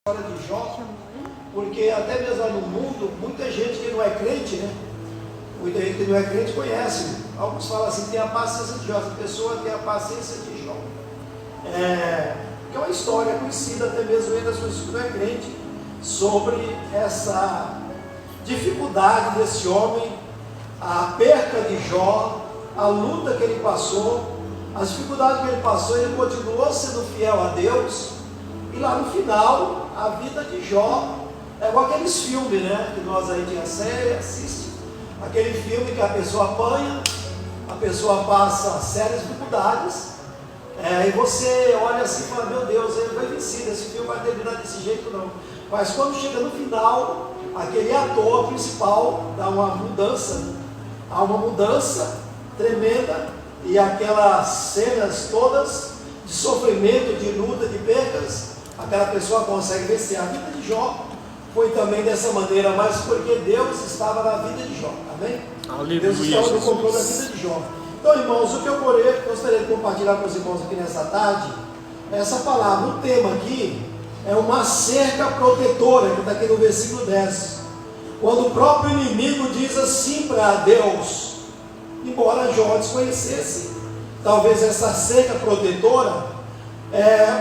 história de Jó, porque até mesmo lá no mundo, muita gente que não é crente, né? Muita gente que não é crente conhece. Alguns falam assim, tem a paciência de Jó, essa pessoa tem a paciência de Jó. Que é uma história conhecida até mesmo entre as pessoas que não é crente, sobre essa dificuldade desse homem, a perca de Jó, a luta que ele passou, as dificuldades que ele passou, ele continuou sendo fiel a Deus, e lá no final, a vida de Jó é igual aqueles filmes, né, que nós aí de série assiste, aquele filme que a pessoa apanha, a pessoa passa sérias dificuldades, e você olha assim e fala, meu Deus, ele foi vencido, esse filme vai terminar desse jeito não. Mas quando chega no final, aquele ator principal dá uma mudança, há uma mudança tremenda, e aquelas cenas todas de sofrimento, de luta, de percas, aquela pessoa consegue vencer. A vida de Jó foi também dessa maneira, mas porque Deus estava na vida de Jó, amém? Aleluia, Deus estava no controle da vida de Jó. Então, irmãos, o que eu gostaria de compartilhar com os irmãos aqui nessa tarde, é essa palavra. O tema aqui é uma cerca protetora, que está aqui no versículo 10. Quando o próprio inimigo diz assim para Deus, embora Jó desconhecesse, talvez essa cerca protetora,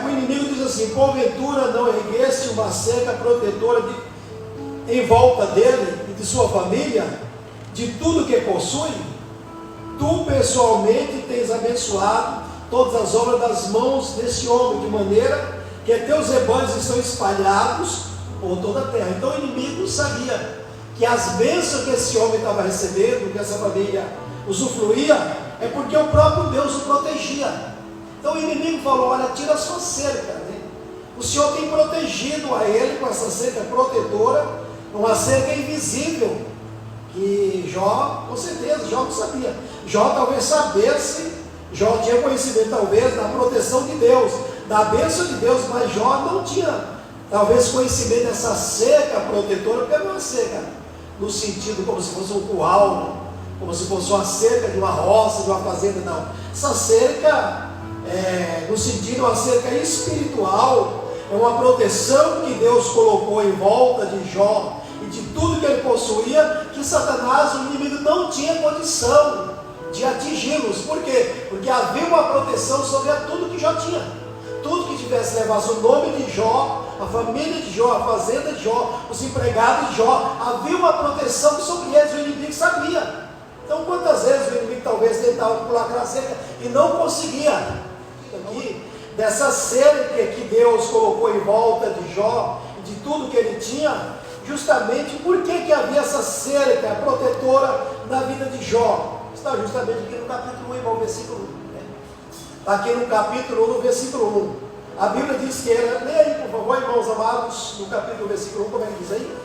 o inimigo diz assim, porventura não erguesse uma cerca protetora em volta dele e de sua família, de tudo que possui? Tu pessoalmente tens abençoado todas as obras das mãos desse homem, de maneira que teus rebanhos estão espalhados por toda a terra. Então o inimigo sabia que as bênçãos que esse homem estava recebendo, que essa família usufruía, é porque o próprio Deus o protegia. Então o inimigo falou, olha, tira a sua cerca, né? O Senhor tem protegido a ele com essa cerca protetora, uma cerca invisível, que Jó, com certeza, Jó não sabia. Jó talvez sabesse, Jó tinha conhecimento talvez da proteção de Deus, da bênção de Deus, mas Jó não tinha talvez conhecimento dessa cerca protetora, porque não é uma cerca no sentido como se fosse um curral, né? Como se fosse uma cerca de uma roça, de uma fazenda, não. Essa cerca, no sentido, uma cerca espiritual, é uma proteção que Deus colocou em volta de Jó e de tudo que ele possuía, que Satanás, o inimigo, não tinha condição de atingi-los. Por quê? Porque havia uma proteção sobre tudo que Jó tinha. Tudo que tivesse levasse o nome de Jó, a família de Jó, a fazenda de Jó, os empregados de Jó, havia uma proteção sobre eles, o inimigo sabia. Então quantas vezes o inimigo talvez tentava pular aquela cerca e não conseguia? Aqui, dessa cerca que Deus colocou em volta de Jó, de tudo que ele tinha, justamente por que havia essa cerca protetora na vida de Jó? Está justamente aqui no capítulo 1, irmão, versículo 1. Está aqui no capítulo 1, no versículo 1. A Bíblia diz que era, leia aí por favor, irmãos amados, no capítulo, versículo 1, como é que diz aí?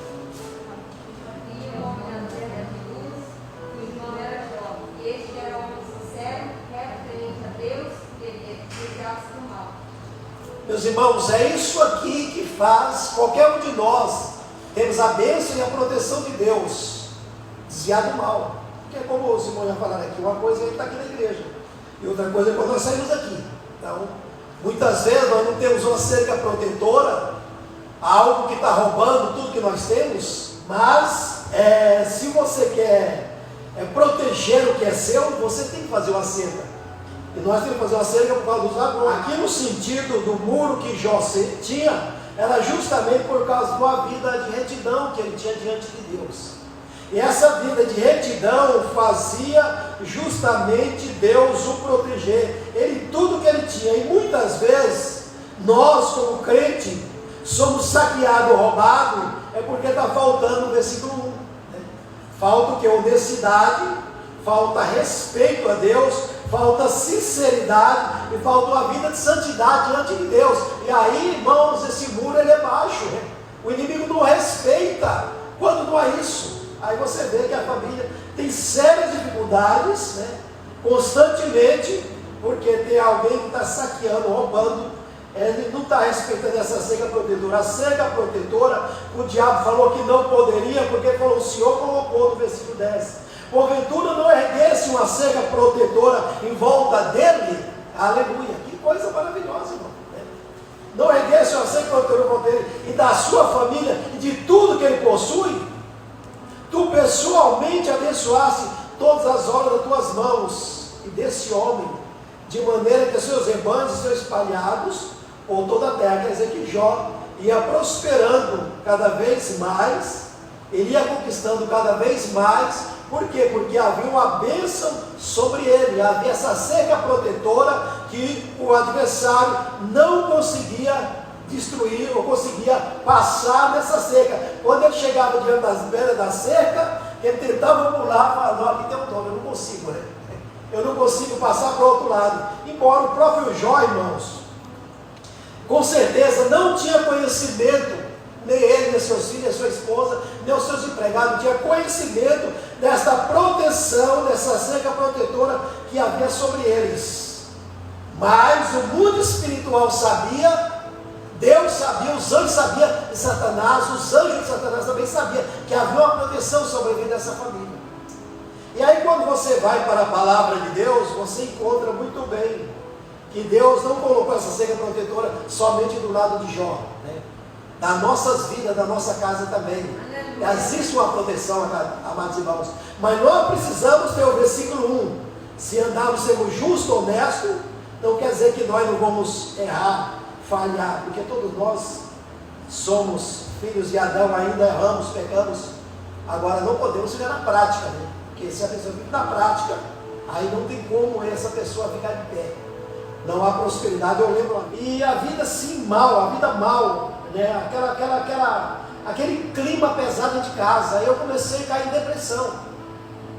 Meus irmãos, é isso aqui que faz qualquer um de nós termos a bênção e a proteção de Deus, desviar do mal. Porque como os irmãos já falaram aqui, uma coisa é estar aqui na igreja, e outra coisa é quando nós saímos daqui. Então, muitas vezes nós não temos uma cerca protetora, algo que está roubando tudo que nós temos, mas se você quer proteger o que é seu, você tem que fazer uma cerca. E nós temos que fazer uma cerca por causa dos ladrões. Aqui no sentido do muro que Jó tinha, era justamente por causa de uma vida de retidão que ele tinha diante de Deus. E essa vida de retidão fazia justamente Deus o proteger. Ele, tudo que ele tinha. E muitas vezes, nós como crente, somos saqueados, roubados, é porque está faltando o versículo 1. Né? Falta o que? Honestidade, falta respeito a Deus, falta sinceridade e falta uma vida de santidade diante de Deus. E aí, irmãos, esse muro ele é baixo, né? O inimigo não respeita quando não é isso. Aí você vê que a família tem sérias dificuldades, né? Constantemente, porque tem alguém que está saqueando, roubando. Ele não está respeitando essa cerca protetora. A cerca protetora, o diabo falou que não poderia, porque falou, o Senhor colocou no versículo 10. Porventura não erguesse uma cerca protetora em volta dele? Aleluia, que coisa maravilhosa, irmão, né? não erguesse uma cerca protetora contra ele e da sua família e de tudo que ele possui? Tu pessoalmente abençoaste todas as obras das tuas mãos e desse homem, de maneira que seus rebanhos estão espalhados por toda a terra. Quer dizer que Jó ia prosperando cada vez mais, ele ia conquistando cada vez mais. Por quê? Porque havia uma bênção sobre ele, havia essa cerca protetora que o adversário não conseguia destruir ou conseguia passar nessa cerca. Quando ele chegava diante das beira da cerca, ele tentava pular, falava: não, aqui tem um dono, eu não consigo, né? Eu não consigo passar para o outro lado. Embora o próprio Jó, irmãos, com certeza não tinha conhecimento, nem ele, nem seus filhos, nem sua esposa, nem os seus empregados, não tinha conhecimento desta proteção, dessa cerca protetora que havia sobre eles. Mas o mundo espiritual sabia, Deus sabia, os anjos sabiam, e Satanás, os anjos de Satanás também sabiam que havia uma proteção sobre a vida dessa família. E aí quando você vai para a palavra de Deus, você encontra muito bem que Deus não colocou essa cerca protetora somente do lado de Jó, né? Das nossas vidas, da nossa casa também. Existe uma proteção, amados irmãos, mas nós precisamos ter o versículo 1. Se andarmos, sermos justos, honestos, não quer dizer que nós não vamos errar, falhar, porque todos nós somos filhos de Adão, ainda erramos, pecamos. Agora não podemos ficar na prática, né? Porque se a pessoa fica na prática, aí não tem como essa pessoa ficar de pé. Não há prosperidade, eu lembro. E a vida sim mal, a vida mal, né? Aquele clima pesado dentro de casa. Aí eu comecei a cair em depressão.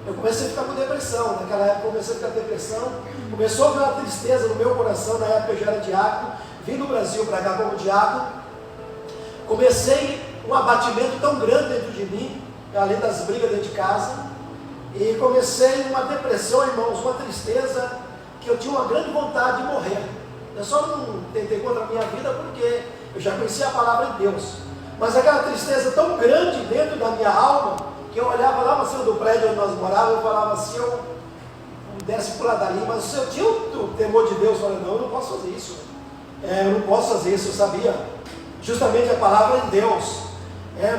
Eu comecei a ficar com depressão. Naquela época eu comecei a ficar com depressão. Começou a vir uma tristeza no meu coração. Na época eu já era diácono. Vim do Brasil para cá como diácono. Comecei um abatimento tão grande dentro de mim, além das brigas dentro de casa. E comecei uma depressão, irmãos, uma tristeza, que eu tinha uma grande vontade de morrer. Eu só não tentei contra a minha vida porque eu já conhecia a palavra de Deus. Mas aquela tristeza tão grande dentro da minha alma, que eu olhava lá para cima do prédio onde nós morávamos, eu falava assim: eu desce por lá dali, mas se eu tinha o temor de Deus, eu falei: não, eu não posso fazer isso. Eu não posso fazer isso, eu sabia justamente a palavra de Deus.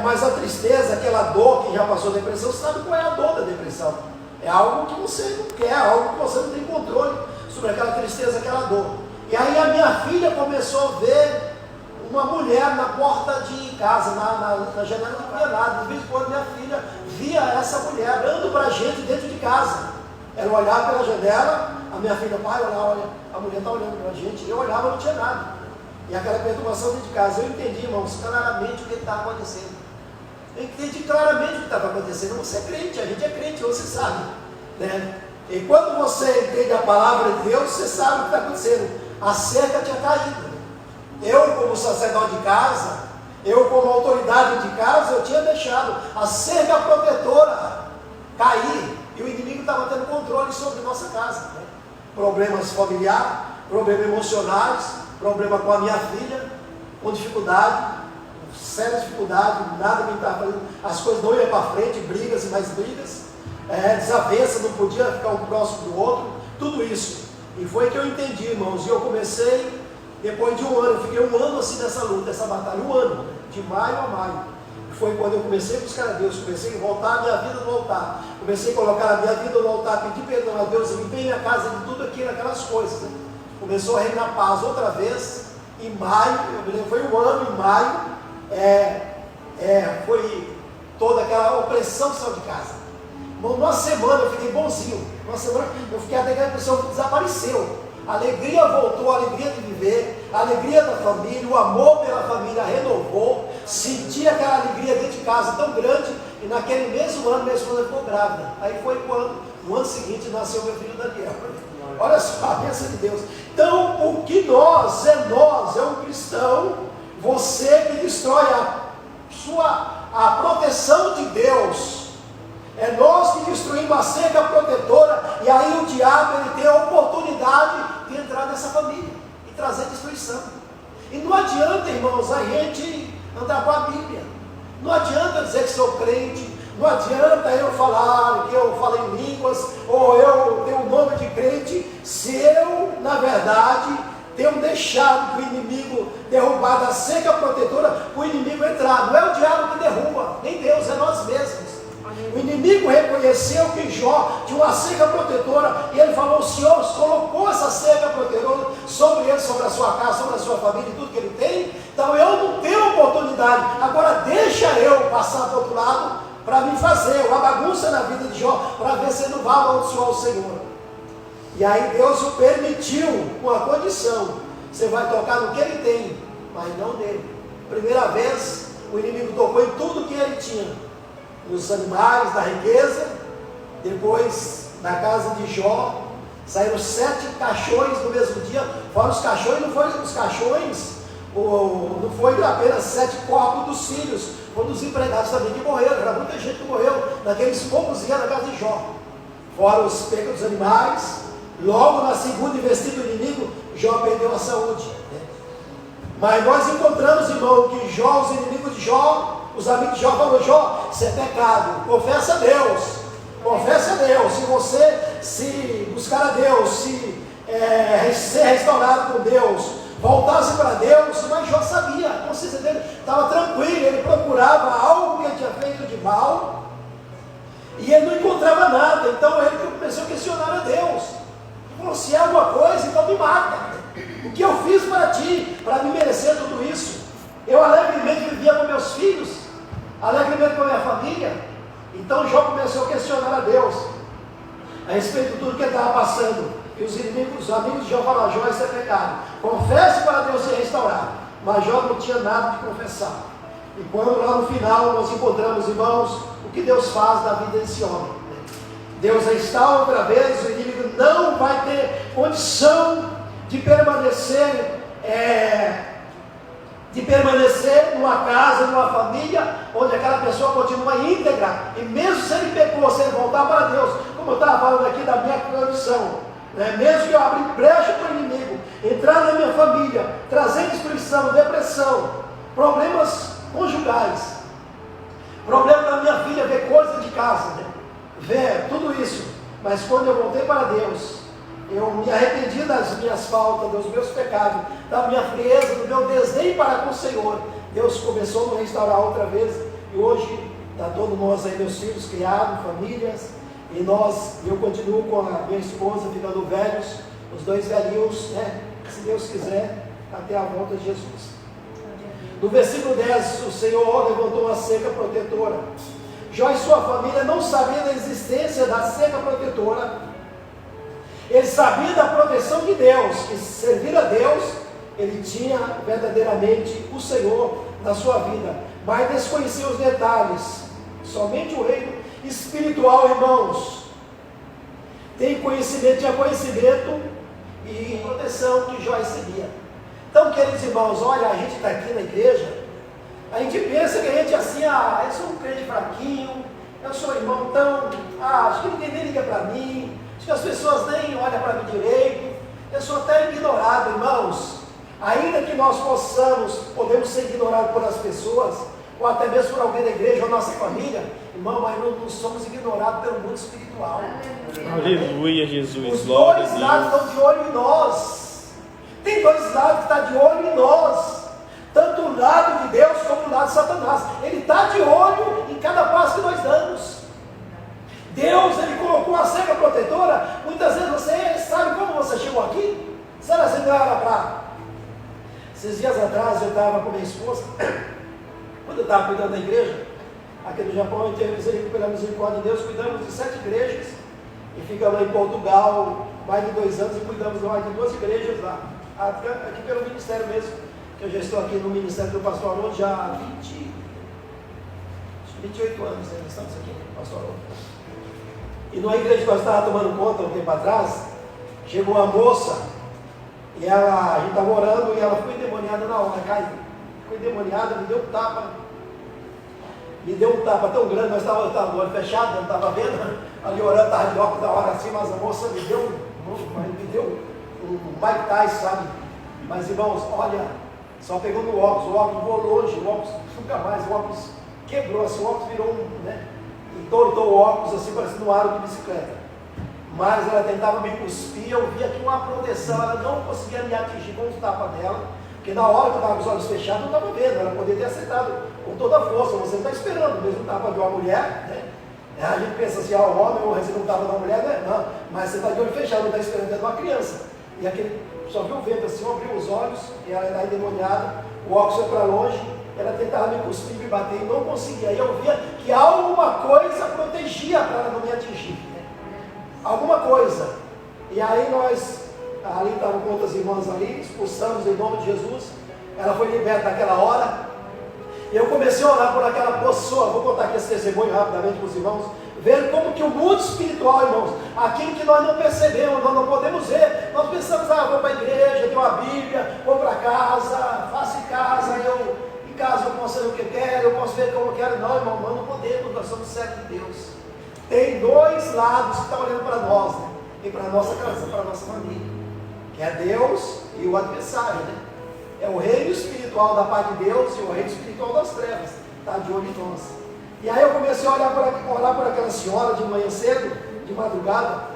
Mas a tristeza, aquela dor que já passou a depressão, você sabe qual é a dor da depressão? É algo que você não quer, algo que você não tem controle sobre aquela tristeza, aquela dor. E aí a minha filha começou a ver uma mulher na porta de casa, na janela, não via nada. De vez em quando minha filha via essa mulher olhando para a gente dentro de casa. Ela olhava pela janela, a minha filha: pai, olha, a mulher está olhando para a gente. Eu olhava, não tinha nada. E aquela perturbação dentro de casa, eu entendi, irmãos, claramente o que estava acontecendo. Eu entendi claramente o que estava acontecendo. Você é crente, a gente é crente, você sabe, né? E quando você entende a palavra de Deus, você sabe o que está acontecendo. A cerca tinha caído. Eu, como sacerdote de casa, eu, como autoridade de casa, eu tinha deixado a cerca protetora cair. E o inimigo estava tendo controle sobre nossa casa, né? Problemas familiares, problemas emocionais, problema com a minha filha, com dificuldade, séria dificuldade, nada me estava fazendo, as coisas não iam para frente, brigas e mais brigas, desavença, não podia ficar um próximo do outro, tudo isso. E foi que eu entendi, irmãos, e eu comecei, depois de um ano, eu fiquei um ano assim nessa luta, nessa batalha, um ano, de maio a maio. E foi quando eu comecei a buscar a Deus, comecei a voltar a minha vida no altar, comecei a colocar a minha vida no altar, pedir perdão a Deus, limpei minha casa de tudo aquilo, aquelas coisas, né? Começou a reinar paz outra vez, em maio, eu me lembro, foi um ano, em maio, foi toda aquela opressão que saiu de casa. Numa semana eu fiquei bonzinho, numa semana eu fiquei até que a depressão desapareceu, a alegria voltou, a alegria de viver, a alegria da família, o amor pela família renovou, senti aquela alegria dentro de casa tão grande, e naquele mesmo ano minha esposa ficou grávida. Aí foi quando, no ano seguinte, nasceu meu filho Daniel. Olha só a bênção de Deus. Então, o que nós, é um cristão, você que destrói a proteção de Deus, é nós que destruímos a cerca protetora, e aí o diabo ele tem a oportunidade de entrar nessa família e trazer destruição. E não adianta, irmãos, a gente andar com a Bíblia, não adianta dizer que sou crente, não adianta eu falar que eu falo em línguas, ou eu tenho o nome de crente, se eu, na verdade, tenho deixado que o inimimo derrubada a cerca protetora para o inimigo entrar. Não é o diabo que derruba, nem Deus, é nós mesmos. O inimigo reconheceu que Jó tinha uma cerca protetora e ele falou: o Senhor colocou essa cerca protetora sobre ele, sobre a sua casa, sobre a sua família e tudo que ele tem, então eu não tenho oportunidade, agora deixa eu passar para o outro lado para me fazer uma bagunça na vida de Jó, para ver se ele não vai amaldiçoar o Senhor. E aí Deus o permitiu com a condição: você vai tocar no que ele tem, mas não nele. Primeira vez o inimigo tocou em tudo que ele tinha, nos animais, na riqueza. Depois, na casa de Jó, saíram 7 caixões no mesmo dia. Fora os caixões, não foi apenas 7 corpos dos filhos, foram dos empregados também que morreram. Era muita gente que morreu naqueles poucos dias na casa de Jó. Fora os pecos dos animais. Logo na segunda investida do inimigo, Jó perdeu a saúde, né? Mas nós encontramos, irmão, que Jó, os inimigos de Jó, os amigos de Jó falaram: Jó, isso é pecado, confessa a Deus, confessa a Deus. Se você se buscar a Deus, ser restaurado com Deus, voltasse para Deus. Mas Jó sabia, a consciência dele estava tranquila, ele procurava algo que ele tinha feito de mal, e ele não encontrava nada. Então ele começou a questionar a Deus. Ele falou: se é alguma coisa, então me mata. O que eu fiz para ti, para me merecer tudo isso? Eu alegremente vivia com meus filhos, alegremente com a minha família. Então Jó começou a questionar a Deus a respeito de tudo que ele estava passando. E os amigos de Jó falaram: Jó, isso é pecado, confesse para Deus se restaurar. Mas Jó não tinha nada de confessar. E quando lá no final nós encontramos, irmãos, o que Deus faz na vida desse homem, Deus restaura outra vez. O inimigo não vai ter condição de permanecer numa casa, numa família, onde aquela pessoa continua íntegra. E mesmo se ele pecou, se ele voltar para Deus, como eu estava falando aqui da minha condição, né? Mesmo que eu abri brecha para o inimigo entrar na minha família, trazer destruição, depressão, problemas conjugais, problema da minha filha, ver coisas de casa, né? Ver tudo isso. Mas quando eu voltei para Deus, eu me arrependi das minhas faltas, dos meus pecados, da minha frieza, do meu desdém para com o Senhor. Deus começou a nos restaurar outra vez. E hoje está todos nós aí, meus filhos criados, famílias. E eu continuo com a minha esposa ficando velhos, os 2 velhinhos, né? Se Deus quiser, até a volta de Jesus. No versículo 10, o Senhor levantou uma cerca protetora. Jó e sua família não sabiam da existência da cerca protetora. Ele sabia da proteção de Deus, que servir a Deus, ele tinha verdadeiramente o Senhor na sua vida, mas desconhecia os detalhes. Somente o reino espiritual, irmãos, tinha conhecimento e proteção que Jó recebia. Então, queridos irmãos, olha, a gente está aqui na igreja, a gente pensa que a gente é assim: eu sou um crente fraquinho, eu sou irmão tão, acho que ninguém nem liga para mim, acho que as pessoas nem olham para mim direito, eu sou até ignorado. Irmãos, ainda que nós podemos ser ignorados por as pessoas, ou até mesmo por alguém da igreja ou nossa família, irmão, mas não somos ignorados pelo mundo espiritual. Aleluia, Jesus. Os 2 lados estão de olho em nós. Tem 2 lados que estão de olho em nós, tanto o lado de Deus como o lado de Satanás. Ele está de olho em cada passo que nós damos. Deus, ele colocou uma cerca protetora. Muitas vezes você sabe como você chegou aqui? Será que você não era para... Esses dias atrás eu estava com minha esposa, quando eu estava cuidando da igreja aqui no Japão, eu tive pela misericórdia de Deus, cuidamos de 7 igrejas, e ficamos lá em Portugal mais de 2 anos, e cuidamos mais de 2 igrejas lá, aqui pelo ministério mesmo, que eu já estou aqui no ministério do pastor Haroldo já há 28 anos, né? Estamos aqui, pastor Haroldo. E numa igreja que nós estávamos tomando conta um tempo atrás, chegou uma moça, e a gente estava orando, e ela ficou endemoniada na hora, caiu. Ficou endemoniada, me deu um tapa tão grande, nós estávamos com o olho fechado, não estava vendo, ali orando, estava de óculos da hora assim, mas a moça me deu um Mike Tyson, sabe? Mas irmãos, olha, só pegou no óculos, o óculos voou longe, o óculos nunca mais, o óculos quebrou, assim, o óculos virou entortou o óculos assim, parecendo um aro de bicicleta. Mas ela tentava me cuspir, eu via que uma proteção, ela não conseguia me atingir com os tapas dela, Porque na hora que eu estava com os olhos fechados, eu não estava vendo, ela poderia ter acertado com toda a força, você não está esperando, mesmo tapa de uma mulher, né? A gente pensa assim, o homem ou recebe um tapa de uma mulher, né? Não, mas você está de olho fechado, não está esperando dentro de uma criança. E aquele, só viu o vento assim, abriu os olhos, e ela era endemoniada, o óculos foi para longe, ela tentava me cuspir, me bater e não conseguia. Aí eu via que alguma coisa protegia para ela não me atingir, né? Alguma coisa. E aí nós, ali estavam com outras irmãs ali, expulsamos em nome de Jesus, ela foi liberta naquela hora. E eu comecei a orar por aquela pessoa. Vou contar aqui esse testemunho rapidamente para os irmãos, vendo como que o mundo espiritual, irmãos, aquilo que nós não percebemos, nós não podemos ver, nós pensamos, vou para a igreja, tenho uma Bíblia, vou para casa, faço em casa, em casa eu posso fazer o que eu quero, eu posso ver como eu quero. Não, irmão, nós não podemos, nós somos servos de Deus. Tem dois lados que estão olhando para nós, né? E para a nossa casa, para a nossa família, que é Deus e o adversário, né? É o reino espiritual da parte de Deus e o reino espiritual das trevas, está de olho em nós. E aí eu comecei a orar por aquela senhora de manhã cedo, de madrugada,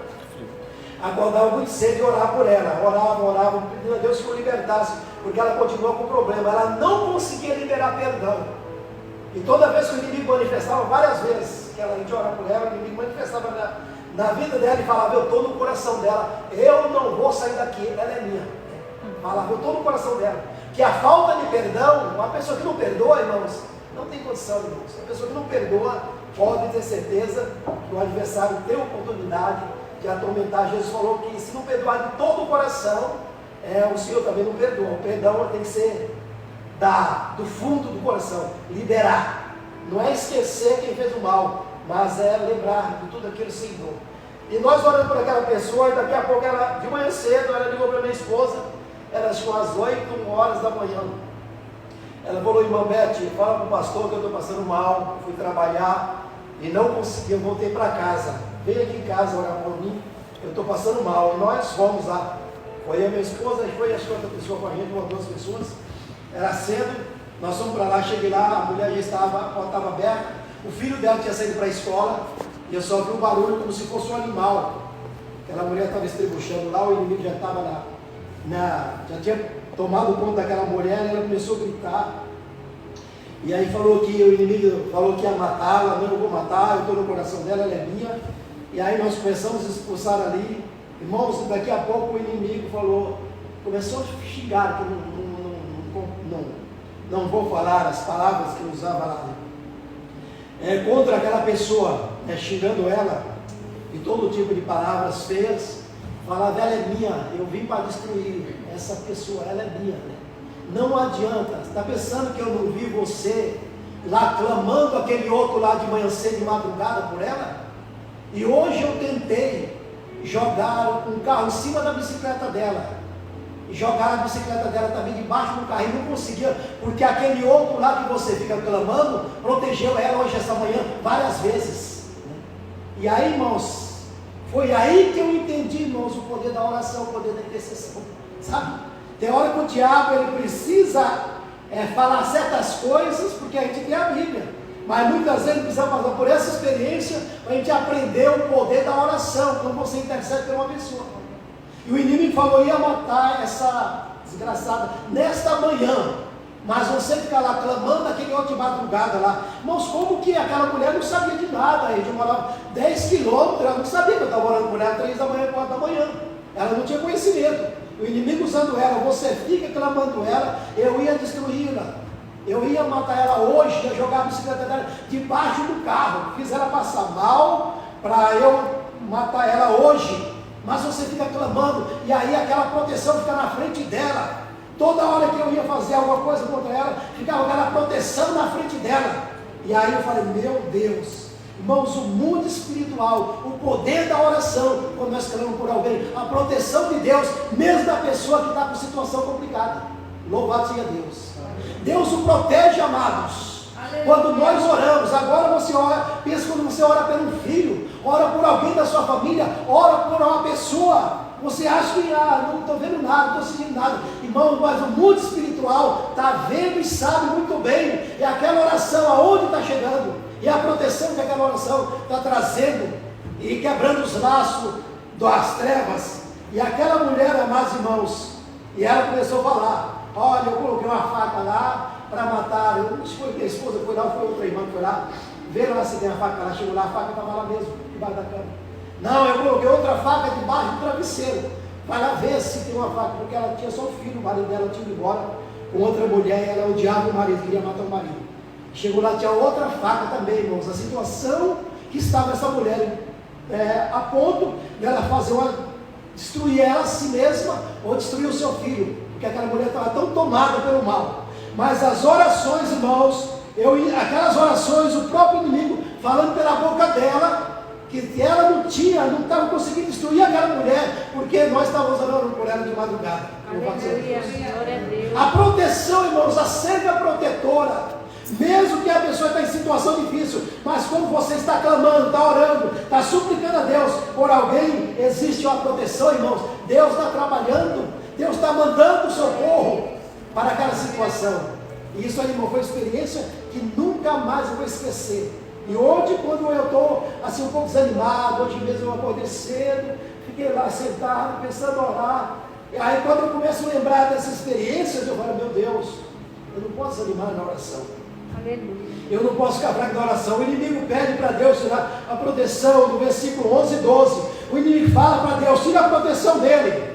acordava muito cedo e orar por ela, orava, pedindo a Deus que o libertasse, porque ela continuou com problema, ela não conseguia liberar perdão. E toda vez que o inimigo manifestava, várias vezes que ela ia orar por ela, o inimigo manifestava na vida dela e falava, eu estou no coração dela, eu não vou sair daqui, ela é minha. Falava, eu estou no coração dela. Que a falta de perdão, uma pessoa que não perdoa, irmãos, não tem condição, irmãos. Uma pessoa que não perdoa, pode ter certeza que o adversário tem oportunidade de atormentar. Jesus falou que se não perdoar de todo o coração, o Senhor também não perdoa. O perdão tem que ser do fundo do coração, liberar. Não é esquecer quem fez o mal, mas é lembrar de tudo aquilo que se ensinou. E nós orando por aquela pessoa, e daqui a pouco, ela, de manhã cedo, ela ligou para minha esposa, era às 8 da manhã. Ela falou, irmã Beth, fala para o pastor que eu estou passando mal, fui trabalhar e não consegui, eu voltei para casa. Vem aqui em casa orar por mim, eu estou passando mal. E nós fomos lá. Foi a minha esposa, e foi acho que outra pessoa com a gente, uma, duas pessoas. Era cedo, nós fomos para lá, cheguei lá, a mulher já estava, a porta estava aberta, o filho dela tinha saído para a escola, e eu só vi um barulho como se fosse um animal. Aquela mulher estava estrebuchando lá, o inimigo já estava já tinha tomado conta daquela mulher, ela começou a gritar. E aí falou que o inimigo falou que ia matá-la, não, eu vou matar, eu estou no coração dela, ela é minha. E aí nós começamos a expulsar ali. Irmãos, daqui a pouco o inimigo começou a xingar, que não vou falar as palavras que ele usava lá, contra aquela pessoa, xingando ela, e todo tipo de palavras feias. Falava, ela é minha, eu vim para destruir essa pessoa, ela é minha, né? Não adianta, está pensando que eu não vi você lá clamando aquele outro lá de manhã cedo, de madrugada por ela? E hoje eu tentei jogar um carro em cima da bicicleta dela, e jogar a bicicleta dela também debaixo do carro, e não conseguia, porque aquele outro lá que você fica clamando, protegeu ela hoje, essa manhã, várias vezes, né? E aí, irmãos, foi aí que eu entendi, irmãos, o poder da oração, o poder da intercessão, sabe? Tem hora que o diabo, ele precisa falar certas coisas, porque a gente tem a Bíblia, mas muitas vezes precisa passar por essa experiência, para a gente aprender o poder da oração, quando você intercede por uma pessoa. E o inimigo falou, ia matar essa desgraçada nesta manhã, mas você ficar lá clamando aquele outro de madrugada lá. Irmãos, como que aquela mulher não sabia de nada? Eu morava 10 quilômetros, ela não sabia que eu estava orando por ela 3 da manhã, 4 da manhã. Ela não tinha conhecimento. O inimigo usando ela, você fica clamando ela, eu ia destruí-la. Eu ia matar ela hoje, ia jogar a bicicleta dela debaixo do carro. Fiz ela passar mal para eu matar ela hoje. Mas você fica clamando, e aí aquela proteção fica na frente dela. Toda hora que eu ia fazer alguma coisa contra ela, ficava aquela proteção na frente dela. E aí eu falei, meu Deus, irmãos, o mundo espiritual, o poder da oração, quando nós clamamos por alguém, a proteção de Deus, mesmo da pessoa que está com situação complicada. Louvado seja Deus. Deus o protege, amados. Quando nós oramos, agora você ora, pensa quando você ora por um filho, ora por alguém da sua família, ora por uma pessoa, você acha que não estou vendo nada, não estou sentindo nada, irmão, mas o mundo espiritual está vendo e sabe muito bem, é aquela oração aonde está chegando, e a proteção que aquela oração está trazendo, e quebrando os laços das trevas. E aquela mulher, amados irmãos, e ela começou a falar, olha, eu coloquei uma faca lá para matar, não sei se foi minha esposa, foi lá, ou foi outra irmã que foi lá, veio lá se tem a faca lá, chegou lá, a faca estava lá mesmo, debaixo da cama. Não, eu coloquei outra faca debaixo do travesseiro, vai lá ver se tem uma faca, porque ela tinha só um filho, o marido dela tinha ido embora com outra mulher, e ela odiava o marido, queria matar o marido. Chegou lá, tinha outra faca também, irmãos, a situação que estava essa mulher, a ponto dela destruir ela a si mesma, ou destruir o seu filho, porque aquela mulher estava tão tomada pelo mal. Mas as orações, irmãos, aquelas orações, o próprio inimigo falando pela boca dela, que ela não estava conseguindo destruir aquela mulher, porque nós estávamos orando por ela de madrugada. Aleluia, glória a Deus. A proteção, irmãos, a cerca protetora, mesmo que a pessoa está em situação difícil, mas quando você está clamando, está orando, está suplicando a Deus por alguém, existe uma proteção, irmãos. Deus está trabalhando, Deus está mandando socorro para aquela situação. E isso aí, irmão, foi uma experiência que nunca mais eu vou esquecer. E hoje, quando eu estou assim um pouco desanimado, hoje mesmo eu acordei cedo, fiquei lá sentado, pensando em orar. E aí quando eu começo a lembrar dessas experiências, eu falo, meu Deus, eu não posso desanimar na oração. Aleluia. Eu não posso ficar fraco na oração. O inimigo pede para Deus tirar a proteção, no versículo 11 e 12. O inimigo fala para Deus, tira a proteção dele.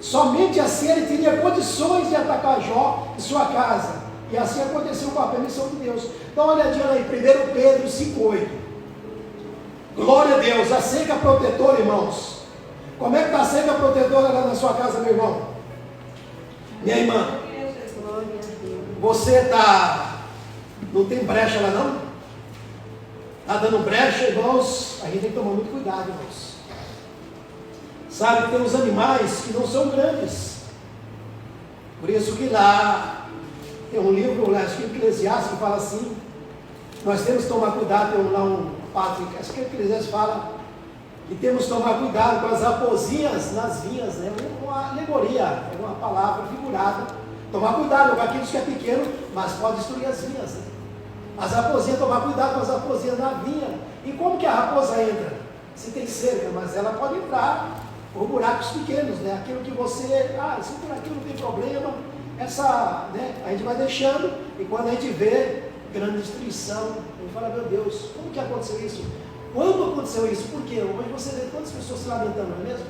Somente assim ele teria condições de atacar Jó e sua casa. E assim aconteceu com a permissão de Deus. Dá uma olhadinha lá em 1 Pedro 5,8. Glória a Deus, a cerca protetora, irmãos. Como é que está a cerca protetora lá na sua casa, meu irmão? Minha irmã, você não tem brecha lá não? Está dando brecha, irmãos? A gente tem que tomar muito cuidado, irmãos. Sabe que tem uns animais que não são grandes. Por isso que lá tem um livro, acho que Eclesiastes, que fala assim, nós temos que tomar cuidado, tem lá um padre, acho que Eclesiastes fala, que temos que tomar cuidado com as raposinhas nas vinhas, né? Uma alegoria, é uma palavra figurada. Tomar cuidado com aqueles que é pequeno, mas pode destruir as vinhas. Né? As raposinhas, tomar cuidado com as raposinhas na vinha. E como que a raposa entra? Se tem cerca, mas ela pode entrar por buracos pequenos, né? Aquilo que você, isso por aqui não tem problema. A gente vai deixando, e quando a gente vê grande destruição, a gente fala, meu Deus, como que aconteceu isso? Quando aconteceu isso? Por quê? Hoje você vê quantas pessoas se lamentando, não é mesmo?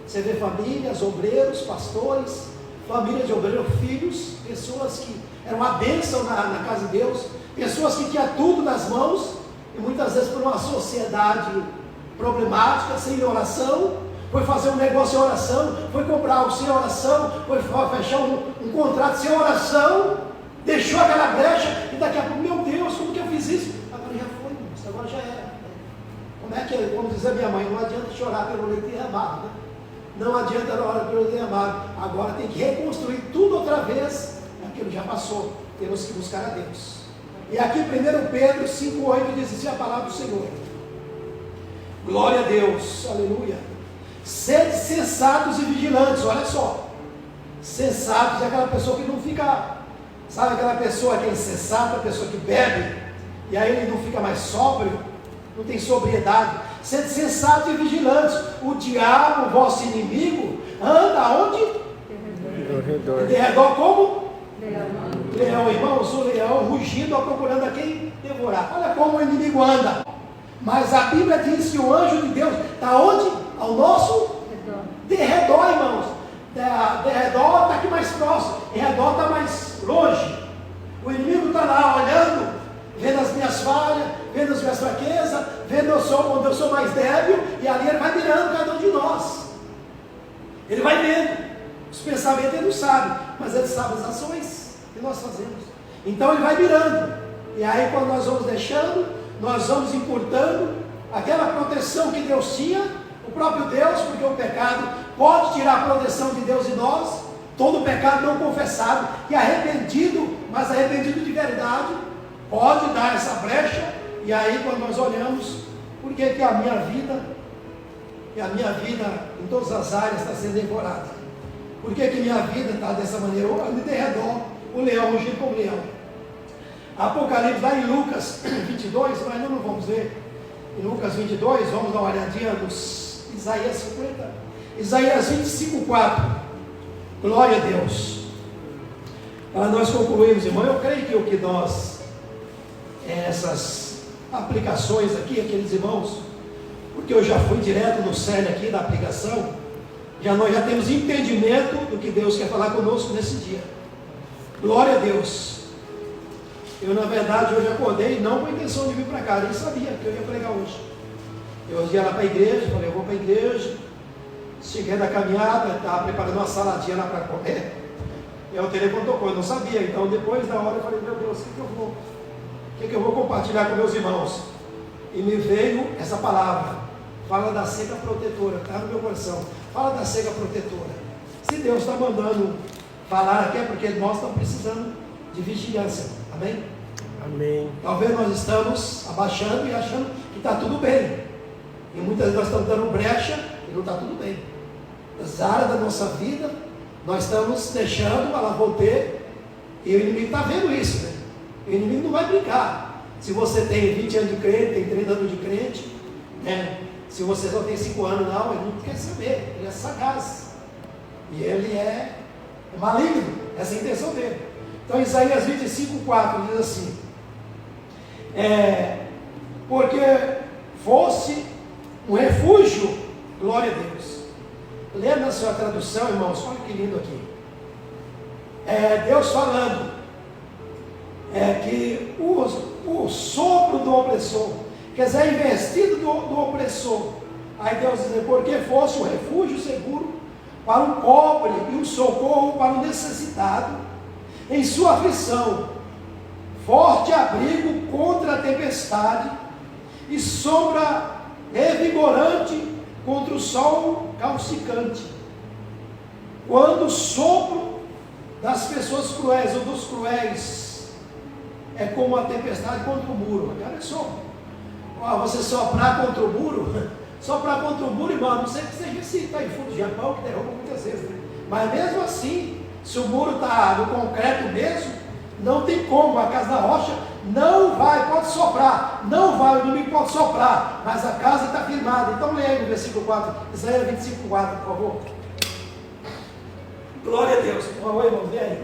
Você vê famílias, obreiros, pastores, famílias de obreiros, filhos, pessoas que eram uma bênção na casa de Deus, pessoas que tinham tudo nas mãos, e muitas vezes por uma sociedade problemática, sem oração, foi fazer um negócio sem oração, foi comprar algo sem oração, foi fechar um contrato sem oração, deixou aquela brecha, e daqui a pouco, meu Deus, como que eu fiz isso? Agora já foi, agora já era. Como é que é? Como diz a minha mãe, não adianta chorar pelo leite derramado, né? Não adianta orar pelo leite derramado, agora tem que reconstruir tudo outra vez, aquilo já passou, temos que buscar a Deus. E aqui 1 Pedro 5,8 diz assim a palavra do Senhor. Glória a Deus, aleluia. Sede sensatos e vigilantes, olha só. Sensatos é aquela pessoa que não fica, sabe aquela pessoa que é insensata, a pessoa que bebe, e aí ele não fica mais sóbrio, não tem sobriedade. Sede sensatos e vigilantes. O diabo, vosso inimigo, anda aonde? Ao redor. De redor como? Leão. Leão, irmãos, o leão rugindo, procurando a quem devorar. Olha como o inimigo anda. Mas a Bíblia diz que o anjo de Deus está onde? Ao nosso derredor, irmãos. Derredor está aqui mais próximo, derredor está mais longe. O inimigo está lá olhando, vendo as minhas falhas, vendo as minhas fraquezas, vendo onde eu sou mais débil, e ali ele vai mirando cada um de nós. Ele vai vendo. Os pensamentos ele não sabe, mas ele sabe as ações que nós fazemos. Então ele vai mirando. E aí quando nós vamos deixando, nós vamos encurtando aquela proteção que Deus tinha, o próprio Deus, porque o pecado pode tirar a proteção de Deus de nós, todo pecado não confessado e arrependido, mas arrependido de verdade, pode dar essa brecha. E aí quando nós olhamos, por que a minha vida em todas as áreas está sendo devorada? Por que minha vida está dessa maneira? Ali de redor, o leão rugindo como leão. Apocalipse, lá em Lucas 22, mas não vamos ver. Em Lucas 22, vamos dar uma olhadinha nos Isaías 50. Isaías 25:4. Glória a Deus. Para nós concluirmos, irmão, eu creio que o que nós, essas aplicações aqui, aqueles irmãos, porque eu já fui direto no cerne aqui da aplicação, nós já temos entendimento do que Deus quer falar conosco nesse dia. Glória a Deus. Eu, na verdade, hoje acordei não com a intenção de vir para cá, nem sabia que eu ia pregar hoje. Eu ia lá para a igreja, falei, eu vou para a igreja. Cheguei na caminhada, estava preparando uma saladinha lá para comer. E aí o telefone tocou, eu não sabia. Então, depois da hora, eu falei, meu Deus, o que eu vou compartilhar com meus irmãos? E me veio essa palavra. Fala da seca protetora, está no meu coração. Fala da seca protetora. Se Deus está mandando falar aqui, é porque nós estamos precisando de vigilância. Amém? Amém. Talvez nós estamos abaixando e achando que está tudo bem. E muitas vezes nós estamos dando brecha e não está tudo bem. Nas áreas da nossa vida, nós estamos deixando ela voltar. E o inimigo está vendo isso, né? O inimigo não vai brincar. Se você tem 20 anos de crente, tem 30 anos de crente, né? Se você só tem 5 anos, não, ele não quer saber. Ele é sagaz. E ele é maligno. Essa é a intenção dele. Então, Isaías 25:4 diz assim: porque fosse um refúgio, glória a Deus. Lê na sua tradução, irmãos, olha que lindo aqui. Deus falando que o sopro do opressor, quer dizer, investido do opressor. Aí Deus diz, porque fosse um refúgio seguro para o pobre e um socorro para o necessitado em sua aflição, forte abrigo contra a tempestade e sombra revigorante contra o sol calcicante. Quando o sopro das pessoas cruéis ou dos cruéis é como a tempestade contra o muro. Olha só, você soprar contra o muro, irmão, não sei que seja assim, está em fundo de Japão, que derruba muitas vezes, né? Mas mesmo assim, se o muro está no concreto mesmo, não tem como, a casa da rocha não vai, pode soprar, não vai, o inimigo pode soprar, mas a casa está firmada. Então leia aí no versículo 4, Isaías 25:4, por favor. Glória a Deus, por favor, irmãos, lê aí.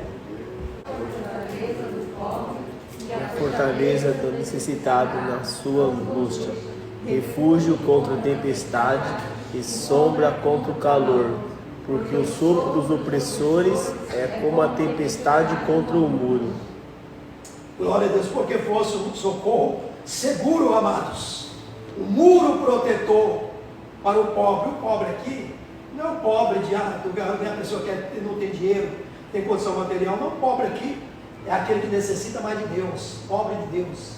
A fortaleza do necessitado na sua angústia, refúgio contra a tempestade e sombra contra o calor, porque o sopro dos opressores é como a tempestade contra o muro. Glória a Deus, porque fosse um socorro seguro, amados, um muro protetor para o pobre. O pobre aqui não é o pobre de a pessoa que não tem dinheiro, tem condição material. Não, o pobre aqui é aquele que necessita mais de Deus, pobre de Deus,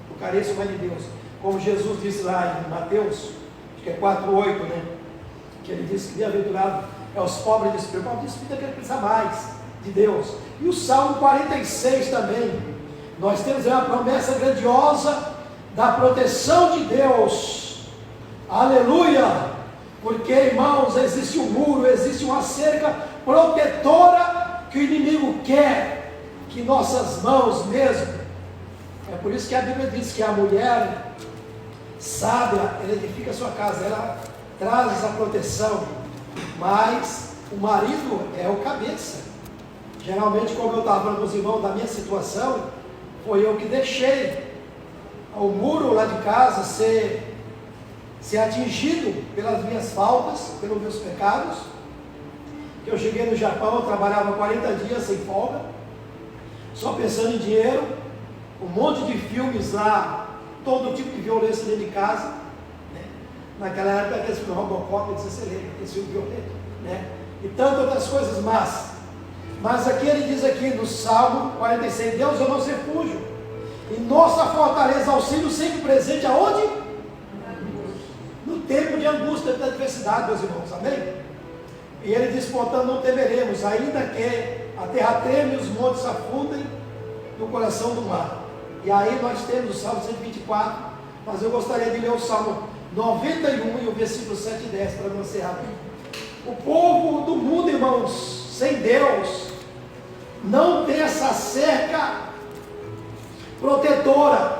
o careço mais de Deus. Como Jesus disse lá em Mateus, acho que é 4:8, né? Que ele disse que bem-aventurado é os pobres de espírito. O pobre de espírito é aquele que precisa mais de Deus. E o Salmo 46 também. Nós temos uma promessa grandiosa da proteção de Deus. Aleluia! Porque, irmãos, existe um muro, existe uma cerca protetora que o inimigo quer que nossas mãos mesmo. É por isso que a Bíblia diz que a mulher sábia, ela edifica a sua casa, ela traz essa proteção, mas o marido é o cabeça. Geralmente, como eu estava falando com os irmãos da minha situação, foi eu que deixei o muro lá de casa ser atingido pelas minhas faltas, pelos meus pecados. Eu cheguei no Japão, eu trabalhava 40 dias sem folga, só pensando em dinheiro, um monte de filmes lá, todo tipo de violência dentro de casa, né? Naquela época, aqueles filmes Robocop, você lembra, aquele filme violento, né? E tantas outras coisas más. Mas aqui ele diz aqui no Salmo 46, Deus é o nosso refúgio, e nossa fortaleza, auxílio sempre presente, aonde? No tempo de angústia, da adversidade, meus irmãos, amém? E ele diz, portanto, não temeremos, ainda que a terra treme e os montes afundem no coração do mar. E aí nós temos o Salmo 124, mas eu gostaria de ler o Salmo 91 e o versículo 7 e 10 para não encerrar bem. O povo do mundo, irmãos, sem Deus, não tem essa cerca protetora.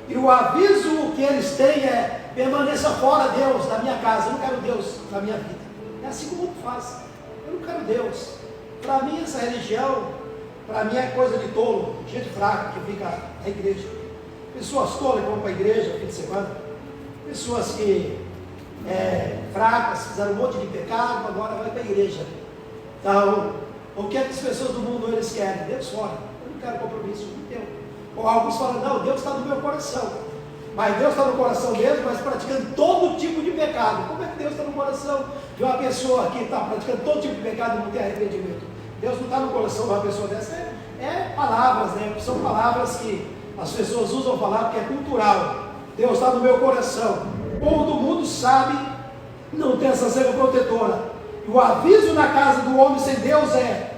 E o aviso que eles têm é: permaneça fora, Deus, da minha casa. Eu não quero Deus na minha vida. É assim que o mundo faz. Eu não quero Deus. Para mim essa religião, para mim é coisa de tolo, gente fraca que fica na igreja. Pessoas tolas que vão para a igreja no fim de semana, pessoas que fracas, fizeram um monte de pecado, agora vai para a igreja. Então, o que é que as pessoas do mundo eles querem? Deus fora, eu não quero compromisso com Deus. Ou alguns falam, não, Deus está no meu coração. Mas Deus está no coração mesmo, mas praticando todo tipo de pecado. Como é que Deus está no coração de uma pessoa que está praticando todo tipo de pecado e não tem arrependimento? Deus não está no coração de uma pessoa dessa. Palavras, né? São palavras que as pessoas usam falar porque é cultural. Deus está no meu coração. Todo mundo sabe, não tem essa cega protetora. E o aviso na casa do homem sem Deus é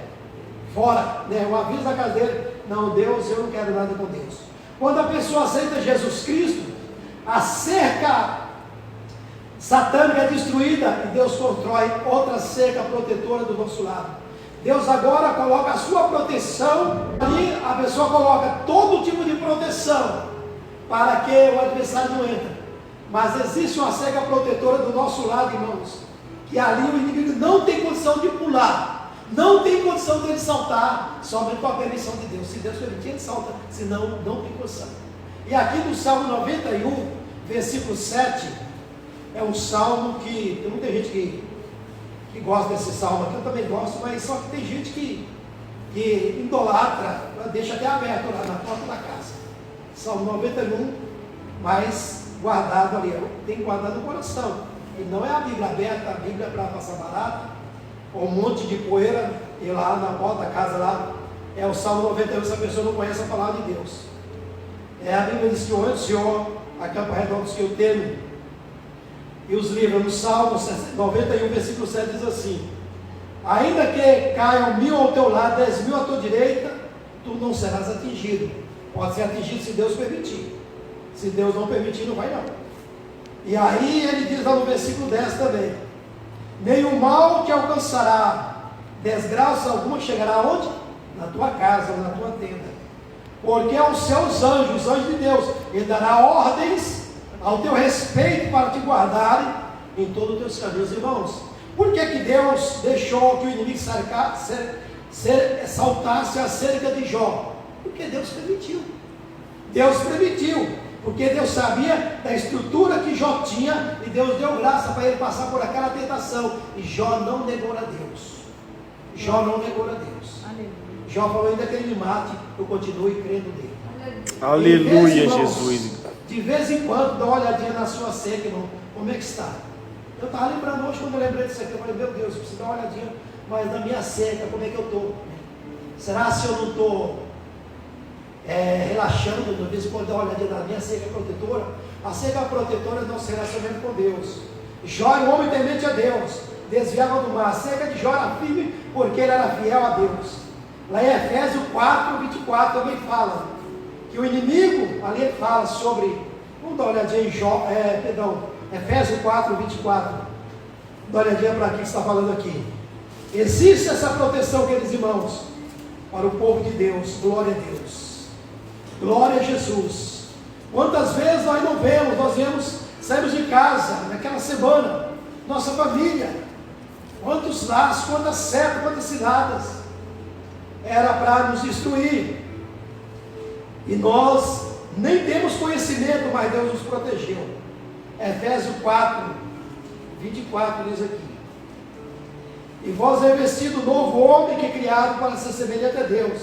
fora, né? O aviso na casa dele, não, Deus, eu não quero nada com Deus. Quando a pessoa aceita Jesus Cristo, a cerca satânica é destruída e Deus constrói outra cerca protetora do nosso lado. Deus agora coloca a sua proteção, ali a pessoa coloca todo tipo de proteção para que o adversário não entre. Mas existe uma cerca protetora do nosso lado, irmãos, que ali o inimigo não tem condição de pular, não tem condição de ele saltar, somente com a permissão de Deus. Se Deus permitir, ele salta, senão não tem condição. E aqui no Salmo 91, versículo 7, é um salmo que tem muita gente que gosta desse salmo aqui, eu também gosto, mas só que tem gente que idolatra, deixa até aberto lá na porta da casa. Salmo 91, mas guardado ali, tem guardado no coração. E não é a Bíblia aberta, a Bíblia para passar barata, ou um monte de poeira, e lá na porta da casa lá, é o Salmo 91, se a pessoa não conhece a palavra de Deus. A Bíblia diz que o Senhor acampa ao redor dos que o temem, e os livra. No Salmo 91, versículo 7 diz assim: ainda que caiam 1000 ao teu lado, 10.000 à tua direita, tu não serás atingido. Pode ser atingido se Deus permitir. Se Deus não permitir, não vai não. E aí ele diz lá no versículo 10 também: nenhum mal te alcançará, desgraça alguma chegará aonde? Na tua casa ou na tua tenda. Porque aos seus anjos, os anjos de Deus, ele dará ordens ao teu respeito para te guardarem em todos os teus caminhos. Irmãos, por que Deus deixou que o inimigo saltasse a cerca de Jó? Porque Deus permitiu. Deus permitiu, porque Deus sabia da estrutura que Jó tinha, e Deus deu graça para ele passar por aquela tentação, e Jó não negou a Deus. Jó não negou a Deus. Aleluia. Jó falou, ainda que ele me mate, eu continue crendo nele. Aleluia, Jesus. De vez em quando, dá uma olhadinha na sua cerca, irmão, como é que está? Eu estava lembrando hoje, quando eu lembrei disso aqui, eu falei, meu Deus, eu preciso dar uma olhadinha, mas na minha cerca, como é que eu estou? Será se eu não estou relaxando, de vez em quando dar uma olhadinha na minha cerca protetora? A cerca protetora é nosso relacionamento com Deus. Jó, um homem temente a Deus, desviava do mar. A cerca de Jó era firme, porque ele era fiel a Deus. Lá em Efésios 4, 24 também fala que o inimigo, ali ele fala sobre, vamos dar uma olhadinha em Efésios 4, 24, dá uma olhadinha para aqui que está falando aqui. Existe essa proteção, queridos irmãos, para o povo de Deus. Glória a Deus, glória a Jesus. Quantas vezes nós não vemos, saímos de casa naquela semana, nossa família, quantos laços, quantas setas, quantas ciladas, era para nos destruir, e nós nem temos conhecimento, mas Deus nos protegeu. Efésios 4, 24 diz aqui: e vós revestido o novo homem que é criado para ser semelhante a Deus,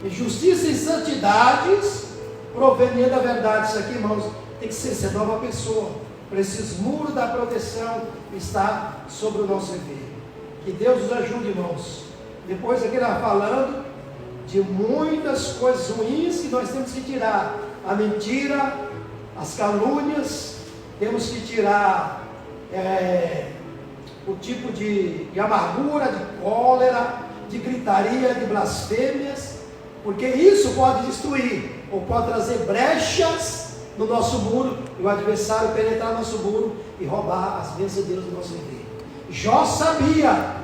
em justiça e santidades, proveniente da verdade. Isso aqui, irmãos, tem que ser nova pessoa, para esses muros da proteção estar sobre o nosso viver. Que Deus nos ajude, irmãos. Depois aqui nós falando de muitas coisas ruins que nós temos que tirar: a mentira, as calúnias, temos que tirar o tipo de amargura, de cólera, de gritaria, de blasfêmias, porque isso pode destruir, ou pode trazer brechas no nosso muro, e o adversário penetrar no nosso muro e roubar as bênçãos de Deus do nosso viver. Jó sabia.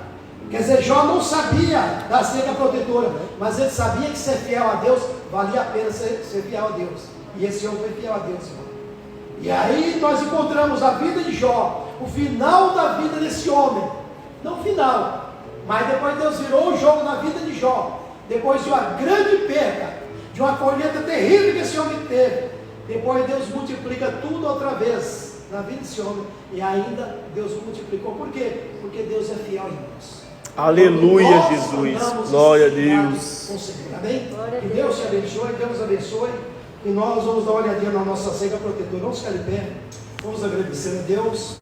Quer dizer, Jó não sabia da cerca protetora, mas ele sabia que ser fiel a Deus valia a pena ser fiel a Deus. E esse homem foi fiel a Deus, irmão. E aí nós encontramos a vida de Jó, o final da vida desse homem. Não o final, Mas depois Deus virou o jogo na vida de Jó. Depois de uma grande perda, de uma colheita terrível que esse homem teve, depois Deus multiplica tudo outra vez na vida desse homem. E ainda Deus multiplicou. Por quê? Porque Deus é fiel em nós. Aleluia, Nós Jesus. andamos Glória a inseguros Deus. com o Senhor. Amém? Glória a Que Deus. Deus te abençoe, Deus nos abençoe. E nós vamos dar uma olhadinha na nossa cega protetora. Vamos ficar de pé. Vamos agradecer a Deus.